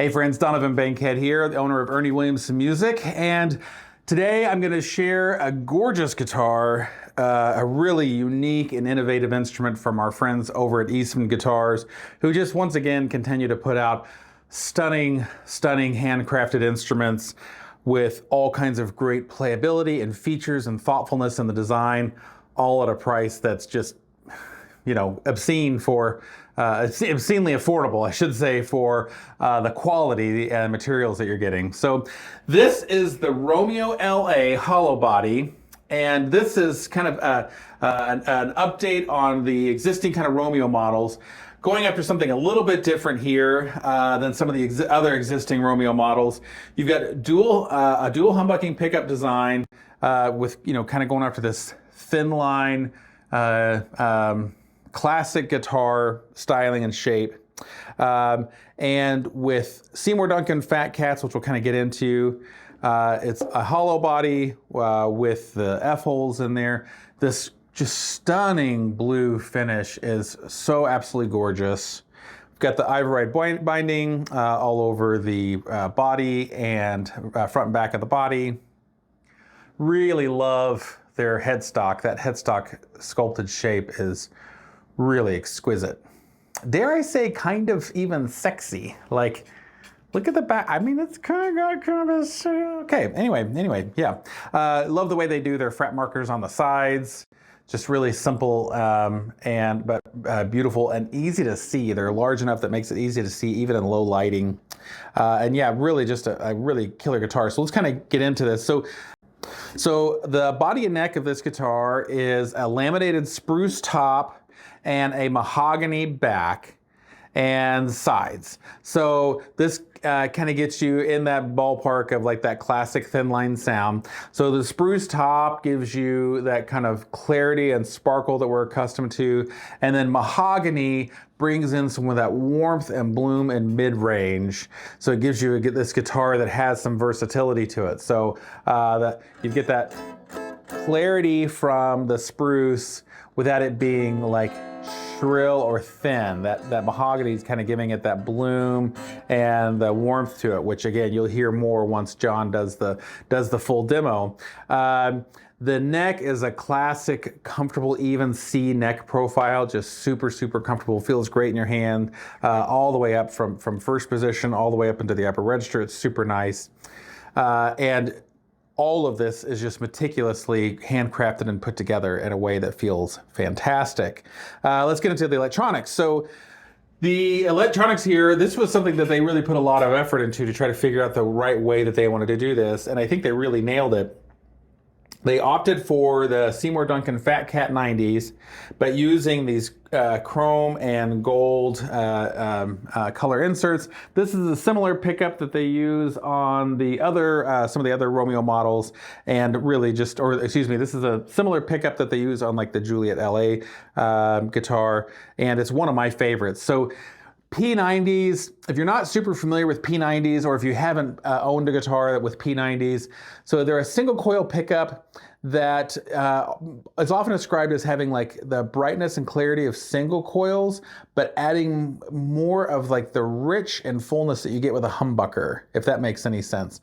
Hey friends, Donovan Bankhead here, the owner of Ernie Williams Music, and today I'm going to share a gorgeous guitar, a really unique and innovative instrument from our friends over at Eastman Guitars, who just once again continue to put out stunning handcrafted instruments with all kinds of great playability and features and thoughtfulness in the design, all at a price that's just, obscenely affordable, I should say, for the quality and materials that you're getting. So this is the Romeo LA Hollowbody, and this is kind of an update on the existing kind of Romeo models, going after something a little bit different here than some of the other existing Romeo models. You've got a dual humbucking pickup design with, kind of going after this thin line, classic guitar styling and shape. And with Seymour Duncan Phat cats, which we'll kind of get into, it's a hollow body with the F-holes in there. This just stunning blue finish is so absolutely gorgeous. We've got the ivorite binding all over the body and front and back of the body. Really love their headstock. That headstock sculpted shape is really exquisite. Dare I say, kind of even sexy. Like, look at the back. I mean, it's kind of a, okay. Anyway, yeah. Love the way they do their fret markers on the sides. Just really simple but beautiful and easy to see. They're large enough that makes it easy to see even in low lighting. And yeah, really just a really killer guitar. So let's kind of get into this. So the body and neck of this guitar is a laminated spruce top and a mahogany back and sides. So this kind of gets you in that ballpark of like that classic thin line sound. So the spruce top gives you that kind of clarity and sparkle that we're accustomed to. And then mahogany brings in some of that warmth and bloom in mid-range. So it gives you this guitar that has some versatility to it. So you get that clarity from the spruce without it being like shrill or thin. That mahogany is kind of giving it that bloom and the warmth to it, which again you'll hear more once John does the full demo. The neck is a classic, comfortable, even C neck profile, just super comfortable. Feels great in your hand, all the way up from first position all the way up into the upper register. It's super nice, and all of this is just meticulously handcrafted and put together in a way that feels fantastic. Let's get into the electronics. So the electronics here, this was something that they really put a lot of effort into to try to figure out the right way that they wanted to do this, and I think they really nailed it. They opted for the Seymour Duncan Phat Cat 90s, but using these chrome and gold color inserts. This is a similar pickup that they use on the other some of the other Romeo models, and really this is a similar pickup that they use on like the Juliet LA guitar, and it's one of my favorites. So P90s, if you're not super familiar with P90s, or if you haven't owned a guitar with P90s, so they're a single coil pickup that is often described as having like the brightness and clarity of single coils, but adding more of like the rich and fullness that you get with a humbucker, if that makes any sense.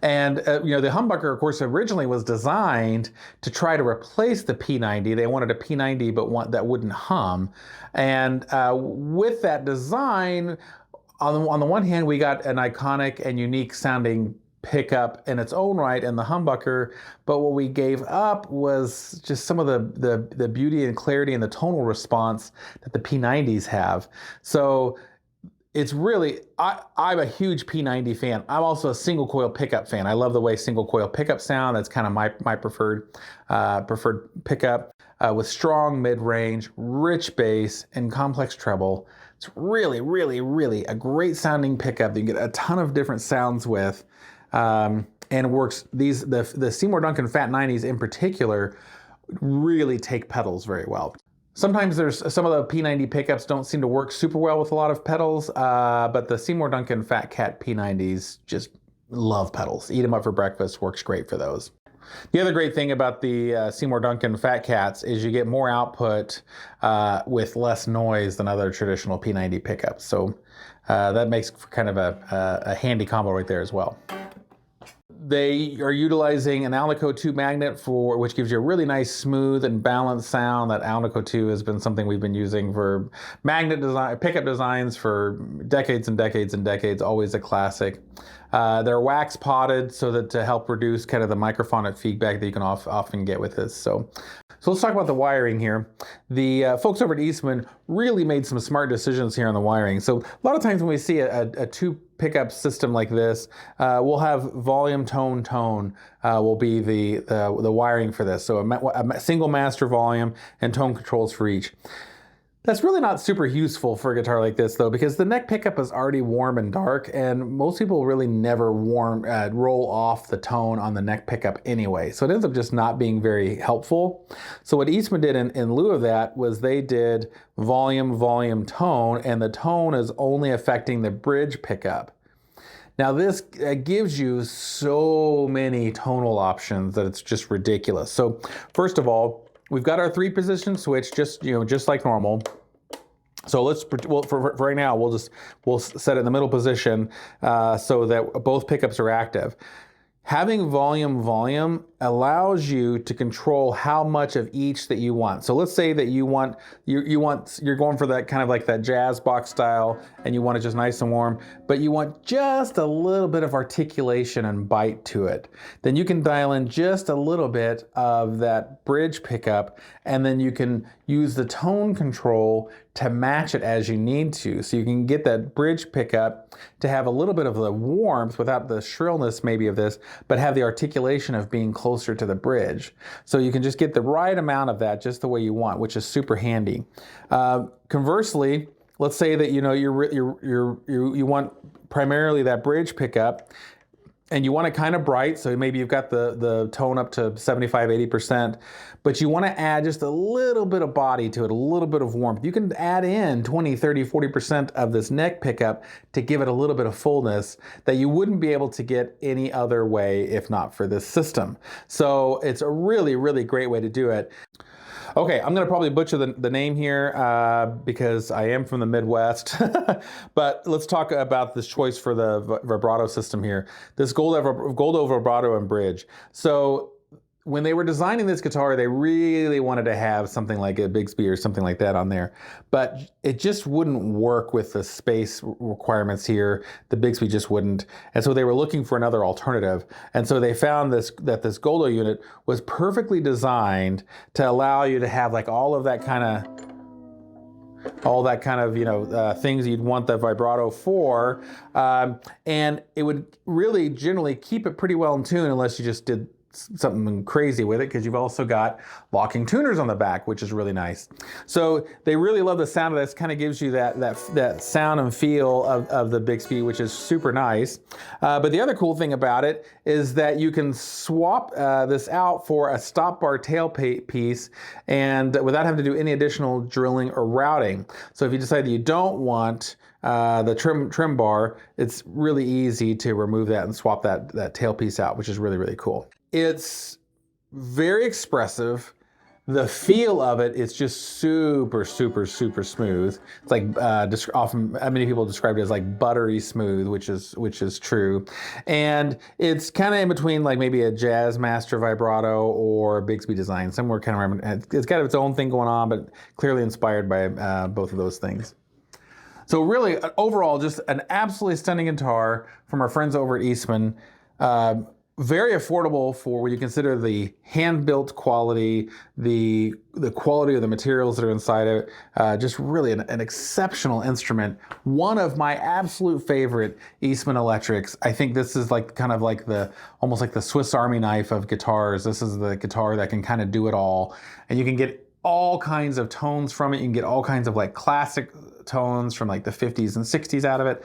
And the humbucker, of course, originally was designed to try to replace the P90. They wanted a P90, but one that wouldn't hum. And with that design, on the one hand, we got an iconic and unique sounding pickup in its own right in the humbucker, but what we gave up was just some of the beauty and clarity and the tonal response that the P90s have. So it's really, I'm a huge P90 fan. I'm also a single coil pickup fan. I love the way single coil pickup sound. That's kind of my preferred pickup with strong mid-range, rich bass, and complex treble. It's really a great sounding pickup that you get a ton of different sounds with. And it works. The Seymour Duncan Phat 90s in particular really take pedals very well. Sometimes there's some of the P90 pickups don't seem to work super well with a lot of pedals, but the Seymour Duncan Phat Cat P90s just love pedals. Eat them up for breakfast, works great for those. The other great thing about the Seymour Duncan Phat Cats is you get more output with less noise than other traditional P90 pickups. So that makes for kind of a handy combo right there as well. They are utilizing an Alnico 2 magnet which gives you a really nice smooth and balanced sound. That Alnico 2 has been something we've been using for magnet design, pickup designs for decades and decades and decades, always a classic. They're wax potted so that to help reduce kind of the microphonic feedback that you can often get with this. So let's talk about the wiring here. The folks over at Eastman really made some smart decisions here on the wiring. So a lot of times when we see a two pickup system like this, we'll have volume, tone will be the wiring for this. So a single master volume and tone controls for each. That's really not super useful for a guitar like this though, because the neck pickup is already warm and dark, and most people really never roll off the tone on the neck pickup anyway. So it ends up just not being very helpful. So what Eastman did in lieu of that was they did volume, tone, and the tone is only affecting the bridge pickup. Now this gives you so many tonal options that it's just ridiculous. So first of all, we've got our 3-position switch, just like normal. So for right now, we'll set it in the middle position so that both pickups are active. Having volume allows you to control how much of each that you want. So let's say that you're going for that kind of like that jazz box style, and you want it just nice and warm, but you want just a little bit of articulation and bite to it. Then you can dial in just a little bit of that bridge pickup, and then you can use the tone control to match it as you need to. So you can get that bridge pickup to have a little bit of the warmth without the shrillness maybe of this, but have the articulation of being closer to the bridge. So you can just get the right amount of that just the way you want, which is super handy. Conversely, let's say that you want primarily that bridge pickup, and you want it kind of bright, so maybe you've got the tone up to 75–80%, but you want to add just a little bit of body to it, a little bit of warmth. You can add in 20–30–40% of this neck pickup to give it a little bit of fullness that you wouldn't be able to get any other way if not for this system. So it's a really, really great way to do it. Okay, I'm going to probably butcher the name here because I am from the Midwest, but let's talk about this choice for the vibrato system here. This Göldo vibrato and bridge. So when they were designing this guitar, they really wanted to have something like a Bigsby or something like that on there, but it just wouldn't work with the space requirements here. The Bigsby just wouldn't, and so they were looking for another alternative. And so they found that this Göldo unit was perfectly designed to allow you to have like all that kind of things you'd want the vibrato for, and it would really generally keep it pretty well in tune unless you just did something crazy with it, because you've also got locking tuners on the back, which is really nice. So they really love the sound of this. Kind of gives you that sound and feel of the Bigsby, which is super nice. But the other cool thing about it is that you can swap this out for a stop bar tail piece, and without having to do any additional drilling or routing. So if you decide that you don't want the trim bar, it's really easy to remove that and swap that tail piece out, which is really, really cool. It's very expressive. The feel of it is just super, super, super smooth. It's like often many people describe it as like buttery smooth, which is true. And it's kind of in between like maybe a Jazz Master vibrato or Bigsby design, somewhere kind of. It's got its own thing going on, but clearly inspired by both of those things. So really, overall, just an absolutely stunning guitar from our friends over at Eastman. Very affordable for when you consider the hand-built quality, the quality of the materials that are inside it. Just really an exceptional instrument. One of my absolute favorite Eastman electrics. I think this is like kind of like almost like the Swiss Army knife of guitars. This is the guitar that can kind of do it all, and you can get all kinds of tones from it. You can get all kinds of like classic tones from like the 50s and 60s out of it,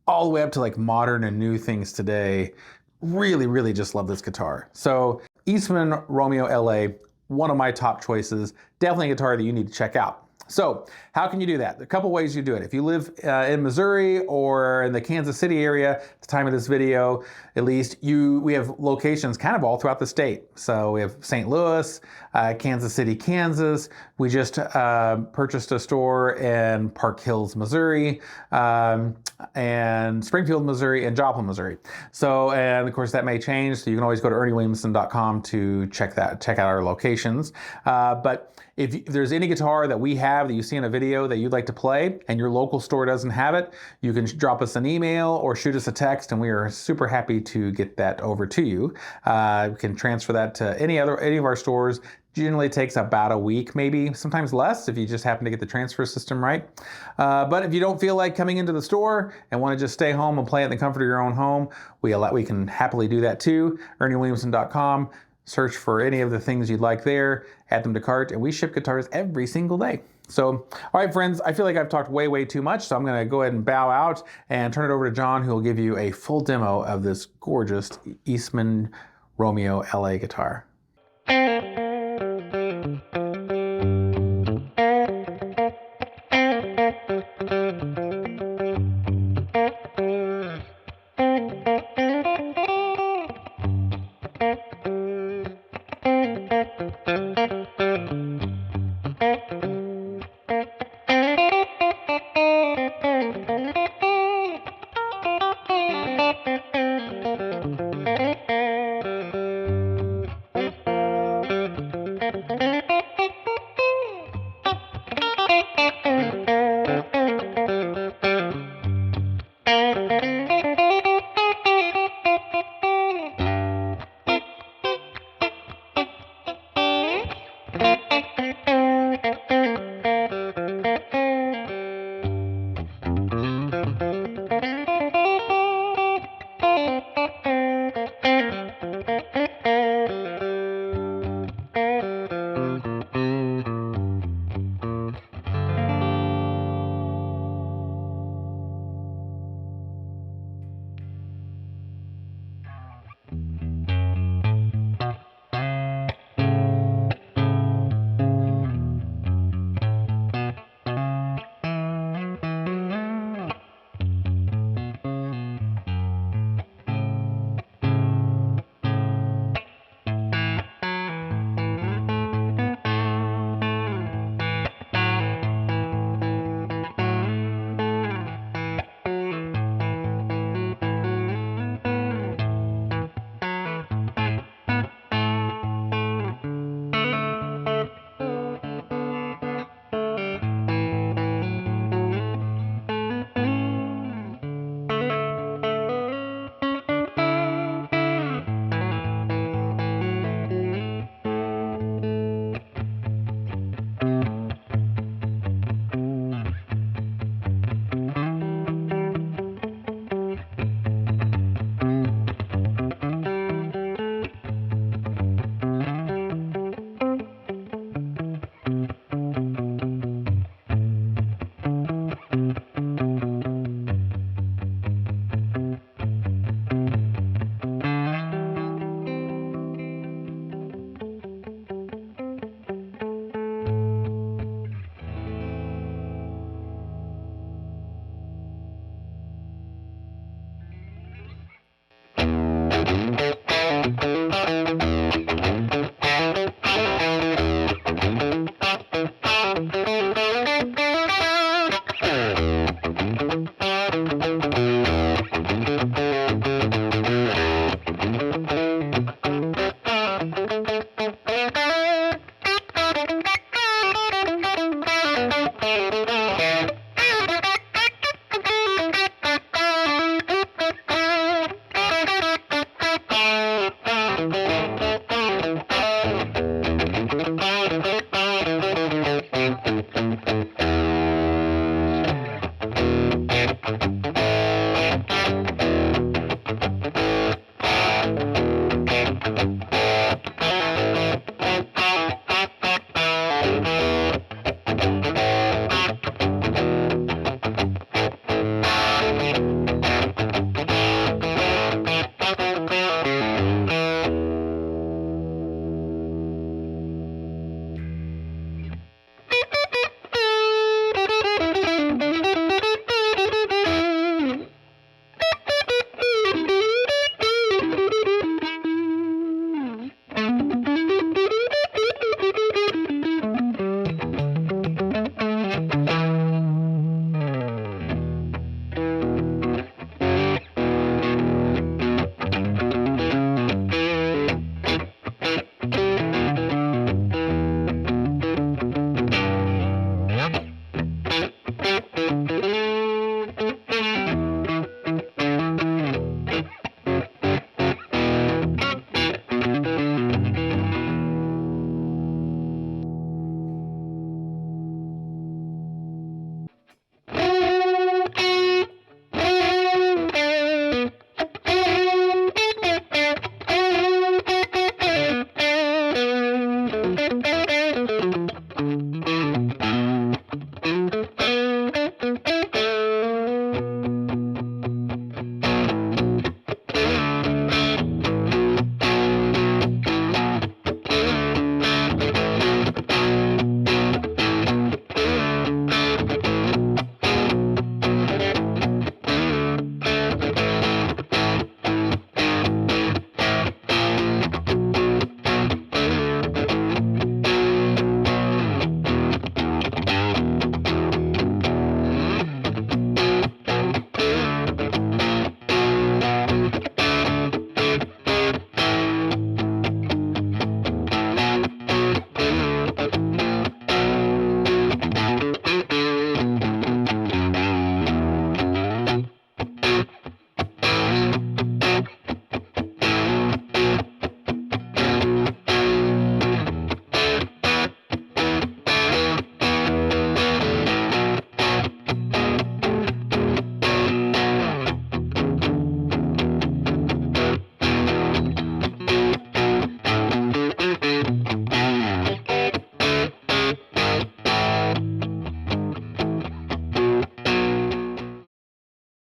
all the way up to like modern and new things today. Really, really just love this guitar. So Eastman Romeo LA, one of my top choices. Definitely a guitar that you need to check out. So how can you do that? A couple ways you do it. If you live in Missouri or in the Kansas City area, at the time of this video, at least, we have locations kind of all throughout the state. So we have St. Louis, Kansas City, Kansas. We just purchased a store in Park Hills, Missouri, and Springfield, Missouri, and Joplin, Missouri. So, and of course that may change. So you can always go to erniewilliamson.com to check out our locations. But if there's any guitar that we have that you see in a video that you'd like to play and your local store doesn't have it, you can drop us an email or shoot us a text, and we are super happy to get that over to you. We can transfer that to any of our stores. Generally takes about a week, maybe sometimes less if you just happen to get the transfer system right. But if you don't feel like coming into the store and want to just stay home and play it in the comfort of your own home, we can happily do that too. erniewilliamson.com. Search for any of the things you'd like there, add them to cart, and we ship guitars every single day. So, all right, friends, I feel like I've talked way too much, so I'm going to go ahead and bow out and turn it over to John, who will give you a full demo of this gorgeous Eastman Romeo LA guitar.